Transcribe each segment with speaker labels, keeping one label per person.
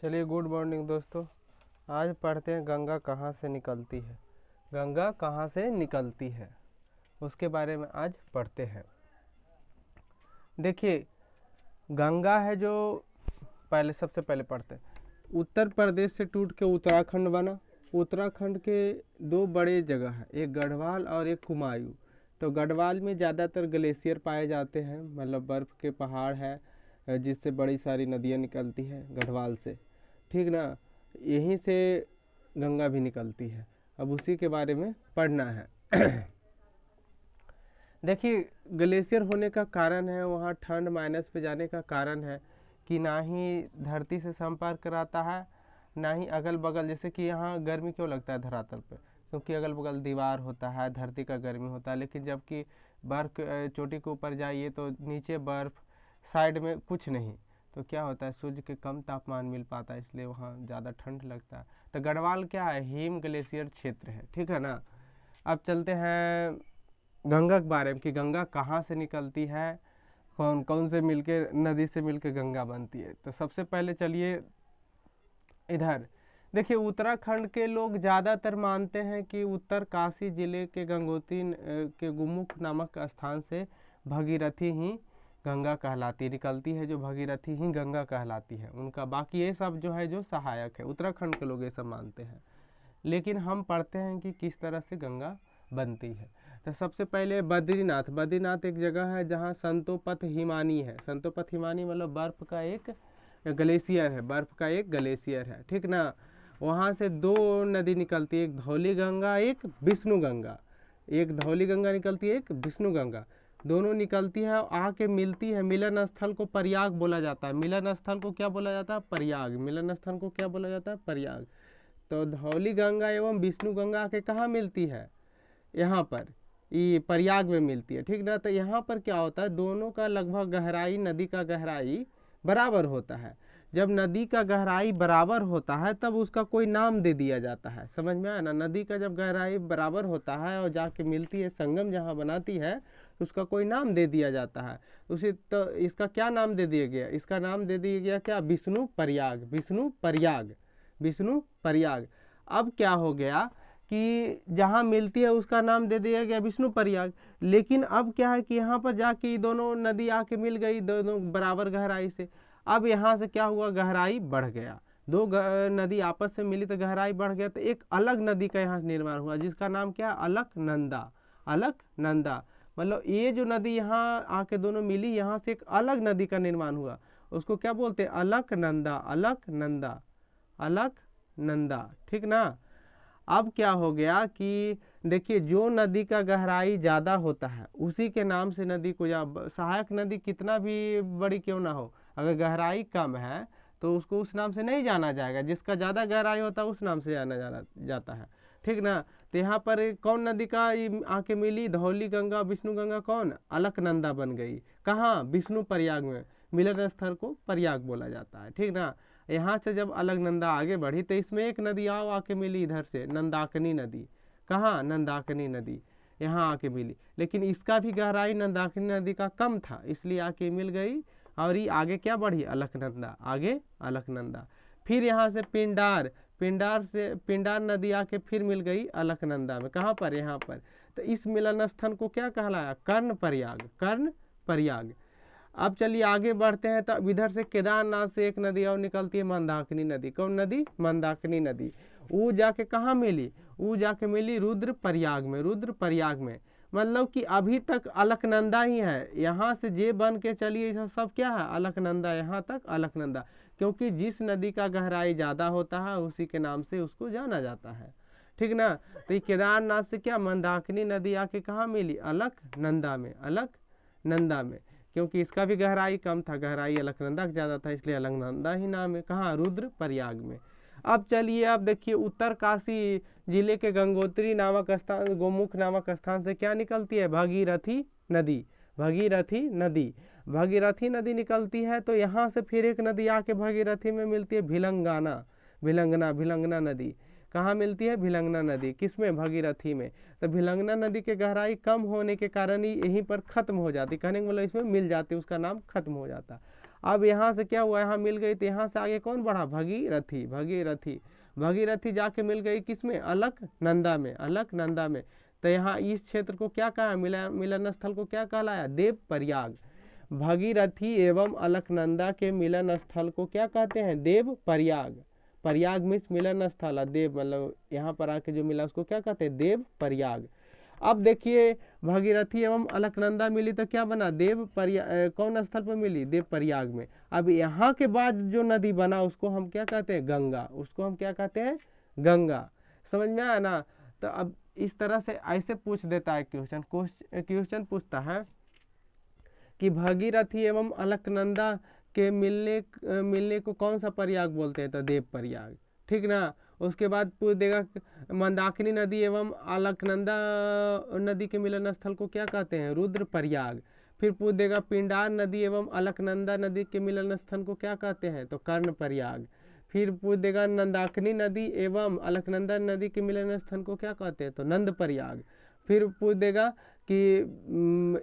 Speaker 1: चलिए, good morning दोस्तों। आज पढ़ते हैं गंगा कहाँ से निकलती है। गंगा कहाँ से निकलती है उसके बारे में आज पढ़ते हैं। देखिए, गंगा है जो सबसे पहले पढ़ते हैं। उत्तर प्रदेश से टूट के उत्तराखंड बना। उत्तराखंड के दो बड़े जगह है, एक गढ़वाल और एक कुमायूं। तो गढ़वाल में ज़्यादातर ग्लेशियर पाए जाते हैं, मतलब बर्फ़ के पहाड़ है जिससे बड़ी सारी नदियाँ निकलती हैं गढ़वाल से, ठीक ना। यहीं से गंगा भी निकलती है। अब उसी के बारे में पढ़ना है। देखिए, ग्लेशियर होने का कारण है वहाँ ठंड माइनस पे जाने का कारण है कि ना ही धरती से संपर्क कराता है, ना ही अगल बगल। जैसे कि यहाँ गर्मी क्यों लगता है धरातल पे, क्योंकि अगल बगल दीवार होता है, धरती का गर्मी होता है। लेकिन जबकि बर्फ़ चोटी के ऊपर जाइए तो नीचे बर्फ़, साइड में कुछ नहीं, तो क्या होता है, सूर्य के कम तापमान मिल पाता है, इसलिए वहाँ ज़्यादा ठंड लगता है। तो गढ़वाल क्या है, हिम ग्लेशियर क्षेत्र है, ठीक है ना। अब चलते हैं गंगा के बारे में कि गंगा कहाँ से निकलती है, कौन कौन से मिलके नदी से मिलके गंगा बनती है। तो सबसे पहले चलिए इधर देखिए, उत्तराखंड के लोग ज़्यादातर मानते हैं कि उत्तर काशी जिले के गंगोत्री के गुमुख नामक स्थान से भगीरथी ही गंगा कहलाती निकलती है, जो भगीरथी ही गंगा कहलाती है उनका। बाकी ये सब जो है जो सहायक है, उत्तराखंड के लोग ये सब मानते हैं। लेकिन हम पढ़ते हैं कि किस तरह से गंगा बनती है। तो सबसे पहले बद्रीनाथ। बद्रीनाथ एक जगह है जहाँ संतोपथ हिमानी है। संतोपथ हिमानी मतलब बर्फ़ का एक ग्लेशियर है, बर्फ़ का एक ग्लेशियर है, ठीक ना। वहाँ से दो नदी निकलती है, एक धौली गंगा, एक विष्णु गंगा। एक धौली गंगा निकलती है, एक विष्णु गंगा, दोनों निकलती है, आके मिलती है। मिलन स्थल को प्रयाग बोला जाता है। मिलन स्थल को क्या बोला जाता है, प्रयाग। मिलन स्थल को क्या बोला जाता है, प्रयाग। तो धौली गंगा एवं विष्णु गंगा आके कहाँ मिलती है, यहाँ पर ये प्रयाग में मिलती है, ठीक ना। तो यहाँ पर क्या होता है, दोनों का लगभग गहराई, नदी का गहराई बराबर होता है। जब नदी का गहराई बराबर होता है तब उसका कोई नाम दे दिया जाता है, समझ में आया ना। नदी का जब गहराई बराबर होता है और जाके मिलती है, संगम जहाँ बनाती है, तो उसका कोई नाम दे दिया जाता है। उसी तो इसका क्या नाम दे दिया गया, इसका नाम दे दिया गया क्या, विष्णु प्रयाग। विष्णु प्रयाग, विष्णु प्रयाग। अब क्या हो गया कि जहाँ मिलती है उसका नाम दे दिया गया विष्णु प्रयाग। लेकिन अब क्या है कि यहाँ पर जाके दोनों नदी आके मिल गई, दोनों बराबर गहराई से। अब यहाँ से क्या हुआ, गहराई बढ़ गया। दो नदी आपस में मिली तो गहराई बढ़ गया, तो एक अलग नदी का यहाँ निर्माण हुआ जिसका नाम क्या है, अलकनंदा। अलकनंदा मतलब ये जो नदी यहाँ आके दोनों मिली, यहाँ से एक अलग नदी का निर्माण हुआ, उसको क्या बोलते हैं, अलकनंदा। अलकनंदा, अलकनंदा, ठीक ना। अब क्या हो गया कि देखिए, जो नदी का गहराई ज़्यादा होता है उसी के नाम से नदी को, या सहायक नदी कितना भी बड़ी क्यों ना हो, अगर गहराई कम है तो उसको उस नाम से नहीं जाना जाएगा। जिसका ज़्यादा गहराई होता है उस नाम से जाना जाता है, ठीक ना। तो यहाँ पर कौन नदी का आके मिली, धौली गंगा विष्णु गंगा, कौन, अलकनंदा बन गई। कहाँ, विष्णु प्रयाग में। मिलन स्थल को प्रयाग बोला जाता है, ठीक ना। यहाँ से जब अलकनंदा आगे बढ़ी तो इसमें एक नदी आओ आके मिली इधर से, नंदाकिनी नदी। कहाँ, नंदाकिनी नदी यहाँ आके मिली, लेकिन इसका भी गहराई नंदाकिनी नदी का कम था, इसलिए आके मिल गई। और ये आगे क्या बढ़ी, अलकनंदा, आगे अलकनंदा। फिर यहाँ से पिंडार, पिंडार नदी आके फिर मिल गई अलकनंदा में। कहाँ पर, यहाँ पर। तो इस मिलन स्थल को क्या कहलाया, कर्ण प्रयाग। कर्ण प्रयाग। अब चलिए आगे बढ़ते हैं। तो इधर से केदारनाथ से एक नदी और निकलती है, मंदाकिनी नदी। कौन नदी, मंदाकिनी नदी। वो जाके कहाँ मिली, वो जाके मिली रुद्र प्रयाग में। रुद्र प्रयाग में मतलब कि अभी तक अलकनंदा ही है, यहाँ से जे बन के चलिए यह सब क्या है, अलकनंदा। यहाँ तक अलकनंदा, क्योंकि जिस नदी का गहराई ज़्यादा होता है उसी के नाम से उसको जाना जाता है, ठीक ना। तो ये केदारनाथ से क्या, मंदाकिनी नदी आके कहाँ मिली, अलकनंदा में। अलकनंदा में, क्योंकि इसका भी गहराई कम था, गहराई अलकनंदा का ज़्यादा था, इसलिए अलकनंदा ही नाम है। कहाँ, रुद्र प्रयाग में। अब चलिए, अब देखिए, उत्तर काशी जिले के गंगोत्री नामक स्थान, गोमुख नामक स्थान से क्या निकलती है, भगीरथी नदी। भगीरथी नदी, भगीरथी नदी निकलती है। तो यहाँ से फिर एक नदी आके भगीरथी में मिलती है, भिलंगाना। भिलंगना, भिलंगना नदी कहाँ मिलती है, भिलंगना नदी। किसमें, भगीरथी में। तो भिलंगना नदी के गहराई कम होने के कारण ही यहीं पर खत्म हो जाती, कहने का मतलब इसमें मिल जाती, उसका नाम खत्म हो जाता। अब यहाँ से क्या हुआ, यहाँ मिल गई तो यहाँ से आगे कौन बढ़ा, भगीरथी। भगीरथी जाके मिल गई किसमें, अलकनंदा में, अलकनंदा में। तो यहाँ इस क्षेत्र को क्या कहा, मिलन स्थल को क्या कहलाया, देवप्रयाग। भगीरथी एवं अलकनंदा के मिलन स्थल को क्या कहते हैं, देवप्रयाग। प्रयाग मीन्स मिलन स्थल, और देव मतलब यहाँ पर आके जो मिला उसको क्या कहते हैं, देवप्रयाग। अब देखिए भगीरथी एवं अलकनंदा मिली तो क्या बना, देवप्रयाग। कौन स्थल पर मिली, देवप्रयाग में। अब यहाँ के बाद जो नदी बना उसको हम क्या कहते हैं, गंगा। उसको हम क्या कहते हैं, गंगा। समझ में आया ना। तो अब इस तरह से ऐसे पूछ देता है क्वेश्चन पूछता है कि भगीरथी एवं अलकनंदा के मिलने को कौन सा प्रयाग बोलते हैं, तो देवप्रयाग। ठीक ना। उसके बाद पूछ देगा मंदाकिनी नदी एवं अलकनंदा नदी के मिलन स्थल को क्या कहते हैं, रुद्रप्रयाग। फिर पूछ देगा पिंडार नदी एवं अलकनंदा नदी के मिलन स्थल को क्या कहते हैं, तो कर्णप्रयाग। फिर पूछ देगा नंदाकिनी नदी एवं अलकनंदा नदी के मिलन स्थल को क्या कहते हैं, तो नंदप्रयाग। फिर पूछ देगा कि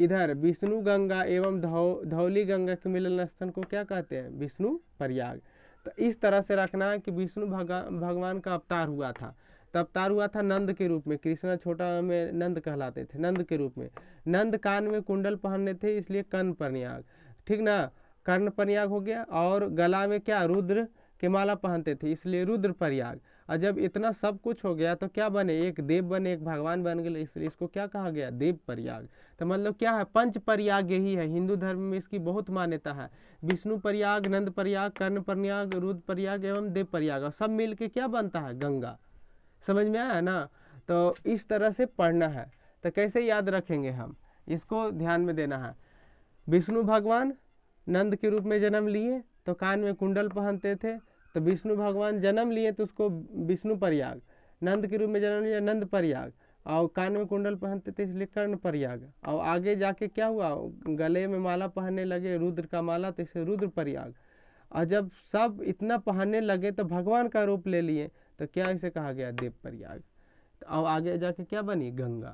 Speaker 1: इधर विष्णु गंगा एवं धौली गंगा के मिलन स्थल को क्या कहते हैं, विष्णुप्रयाग। तो इस तरह से रखना है कि विष्णु भगवान का अवतार हुआ था। तो अवतार हुआ था नंद के रूप में, कृष्णा छोटा में नंद कहलाते थे, नंद के रूप में। नंद कान में कुंडल पहनने थे इसलिए कर्णप्रयाग। ठीक ना, कर्णप्रयाग हो गया। और गला में क्या, रुद्र के माला पहनते थे इसलिए रुद्रप्रयाग। और जब इतना सब कुछ हो गया तो क्या बने, एक देव बने, एक भगवान बन गए, इसलिए इसको क्या कहा गया, देवप्रयाग। तो मतलब क्या है, पंच प्रयाग यही है। हिंदू धर्म में इसकी बहुत मान्यता है। विष्णु प्रयाग, नंद प्रयाग, कर्ण प्रयाग, रुद्र प्रयाग एवं देव प्रयाग, और सब मिल के क्या बनता है, गंगा। समझ में आया ना। तो इस तरह से पढ़ना है। तो कैसे याद रखेंगे हम, इसको ध्यान में देना है। विष्णु भगवान नंद के रूप में जन्म लिए तो कान में कुंडल पहनते थे, तो विष्णु भगवान जन्म लिए तो उसको विष्णु प्रयाग। नंद के रूप में जन्म लिया, नंद प्रयाग। और कान में कुंडल पहनते थे इसलिए कर्ण प्रयाग। और आगे जाके क्या हुआ, गले में माला पहनने लगे रुद्र का माला, तो इसे रुद्र प्रयाग। और जब सब इतना पहनने लगे तो भगवान का रूप ले लिए तो क्या इसे कहा गया, देव प्रयाग। और आगे जाके क्या बनी, गंगा।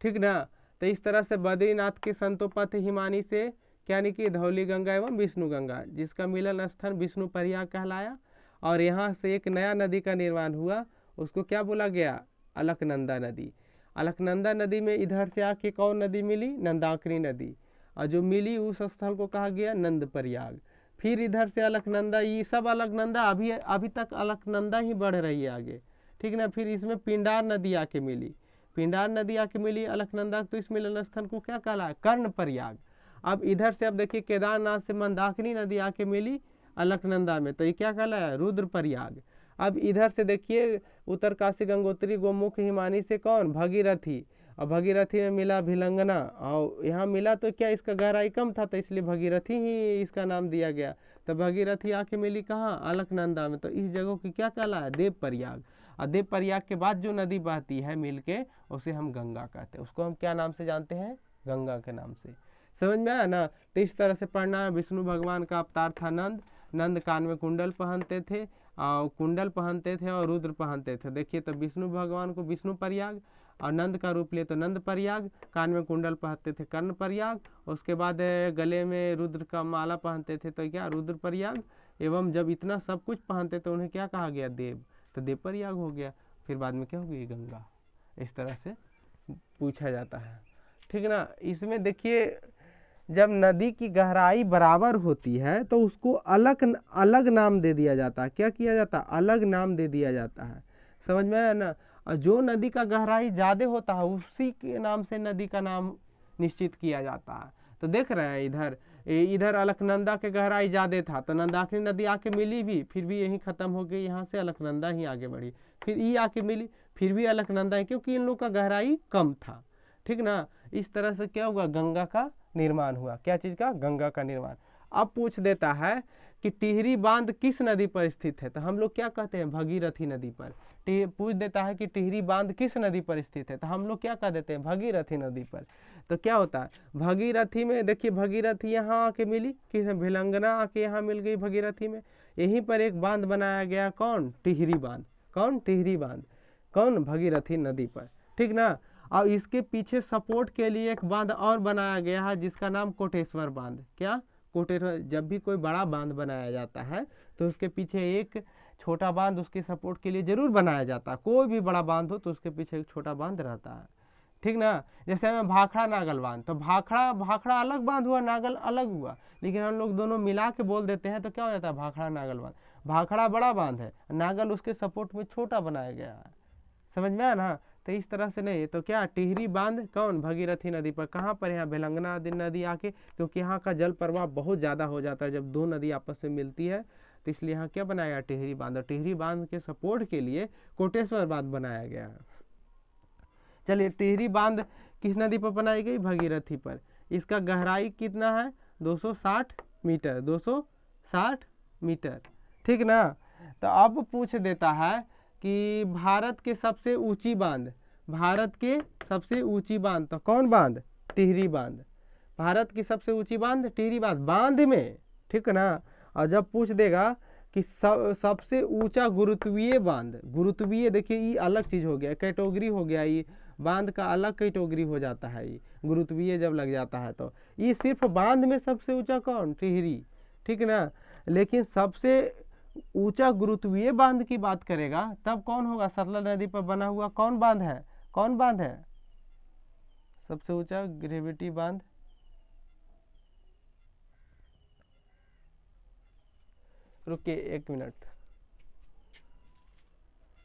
Speaker 1: ठीक ना। तो इस तरह से बद्रीनाथ के संतोपथ हिमानी से क्या निकली, धौली गंगा एवं विष्णु गंगा, जिसका मिलन स्थान विष्णु प्रयाग कहलाया। और यहाँ से एक नया नदी का निर्माण हुआ, उसको क्या बोला गया, अलकनंदा नदी। अलकनंदा नदी में इधर से आके कौन नदी मिली, नंदाकिनी नदी। और जो मिली उस स्थल को कहा गया नंद प्रयाग। फिर इधर से अलकनंदा, ये सब अलकनंदा अभी तक अलकनंदा ही बढ़ रही है आगे। ठीक ना। फिर इसमें पिंडार नदी आके मिली, पिंडार नदी आके मिली अलकनंदा, तो इस मिलन स्थल को क्या कहला, कर्णप्रयाग। अब इधर से अब देखिए केदारनाथ से मंदाकिनी नदी आके मिली अलकनंदा में, तो ये क्या कहला है, रुद्रप्रयाग। अब इधर से देखिए उत्तरकाशी गंगोत्री गोमुख हिमानी से कौन, भगीरथी। और भगीरथी में मिला भिलंगना, और यहाँ मिला तो क्या इसका गहराई कम था तो इसलिए भगीरथी ही इसका नाम दिया गया। तो भगीरथी आके मिली कहाँ, अलकनंदा में, तो इस जगह की क्या कहला है, देवप्रयाग। और देवप्रयाग के बाद जो नदी बहती है मिलके उसे हम गंगा कहते हैं। उसको हम क्या नाम से जानते हैं, गंगा के नाम से। समझ में आया ना। तो इस तरह से पढ़ना है। विष्णु भगवान का अवतार था नंद। नंद कान में कुंडल पहनते थे, और रुद्र पहनते थे। देखिए तो विष्णु भगवान को विष्णु प्रयाग, और नंद का रूप लिए तो नंद प्रयाग। कान में कुंडल पहनते थे, कर्ण प्रयाग। उसके बाद गले में रुद्र का माला पहनते थे तो क्या, रुद्र प्रयाग। एवं जब इतना सब कुछ पहनते तो उन्हें क्या कहा गया, देव, तो देव प्रयाग हो गया। फिर बाद में क्या होगी, गंगा। इस तरह से पूछा जाता है। ठीक ना। इसमें देखिए जब नदी की गहराई बराबर होती है तो उसको अलग अलग नाम दे दिया जाता है। क्या किया जाता है, अलग नाम दे दिया जाता है। समझ में आया ना। और जो नदी का गहराई ज़्यादा होता है उसी के नाम से नदी का नाम निश्चित किया जाता है। तो देख रहे हैं इधर अलकनंदा के गहराई ज़्यादा था तो नंदाकिनी नदी आके मिली भी, फिर भी यहीं ख़त्म हो गई, यहाँ से अलकनंदा ही आगे बढ़ी। फिर ये आके मिली, फिर भी अलकनंदा ही, क्योंकि इन लोग का गहराई कम था। ठीक ना। इस तरह से क्या हुआ, गंगा का निर्माण हुआ। क्या चीज़ का, गंगा का निर्माण। अब पूछ देता है कि टिहरी बांध किस नदी पर स्थित है, तो हम लोग क्या कहते हैं, भगीरथी नदी पर। पूछ देता है कि टिहरी बांध किस नदी पर स्थित है, तो हम लोग क्या कह देते हैं, भगीरथी नदी पर। तो क्या होता है, भगीरथी में देखिए भगीरथी यहाँ आके मिली, किस भिलंगना आके यहाँ मिल गई भगीरथी में। यहीं पर एक बांध बनाया गया, कौन, टिहरी बांध। कौन, टिहरी बांध, कौन, भगीरथी नदी पर। ठीक ना। और इसके पीछे सपोर्ट के लिए एक बांध और बनाया गया है जिसका नाम कोटेश्वर बांध। क्या, कोटेश्वर जब भी कोई बड़ा बांध बनाया जाता है तो उसके पीछे एक छोटा बांध उसके सपोर्ट के लिए जरूर बनाया जाता है। कोई भी बड़ा बांध हो तो उसके पीछे एक छोटा बांध रहता है, ठीक ना। जैसे हमें भाखड़ा नागल बांध, तो भाखड़ा भाखड़ा अलग बांध हुआ, नागल अलग हुआ, लेकिन हम लोग दोनों मिला के बोल देते हैं तो क्या हो जाता है, भाखड़ा नागल बांध। भाखड़ा बड़ा बांध है, नागल उसके सपोर्ट में छोटा बनाया गया है, समझ में आया ना। तो इस तरह से नहीं, तो क्या टिहरी बांध कौन, भगीरथी नदी पर। कहाँ पर, यहाँ भिलंगना नदी आके, क्योंकि यहाँ का जल प्रवाह बहुत ज़्यादा हो जाता है जब दो नदी आपस में मिलती है, तो इसलिए यहाँ क्या बनाया गया, टिहरी बांध। और टिहरी बांध के सपोर्ट के लिए कोटेश्वर बांध बनाया गया है। चलिए, टिहरी बांध किस नदी पर बनाई गई, भगीरथी पर। इसका गहराई कितना है, 260 मीटर, 260 मीटर, ठीक ना। तो अब पूछ देता है कि भारत के सबसे ऊंची बांध, भारत के सबसे ऊंची बांध, तो कौन बांध, टिहरी बांध। भारत की सबसे ऊंची बांध टिहरी बांध, बांध में, ठीक ना। और जब पूछ देगा कि सबसे ऊंचा गुरुत्वीय बांध, गुरुत्वीय देखिए ये अलग चीज हो गया, कैटेगरी हो गया, ये बांध का अलग कैटेगरी हो जाता है, ये गुरुत्वीय जब लग जाता है तो ये सिर्फ बांध में सबसे ऊंचा कौन, टिहरी, ठीक ना। लेकिन सबसे ऊंचा गुरुत्वीय बांध की बात करेगा तब कौन होगा, सतलज नदी पर बना हुआ कौन बांध है, कौन बांध है सबसे ऊंचा ग्रेविटी बांध। रुकिए 1 मिनट।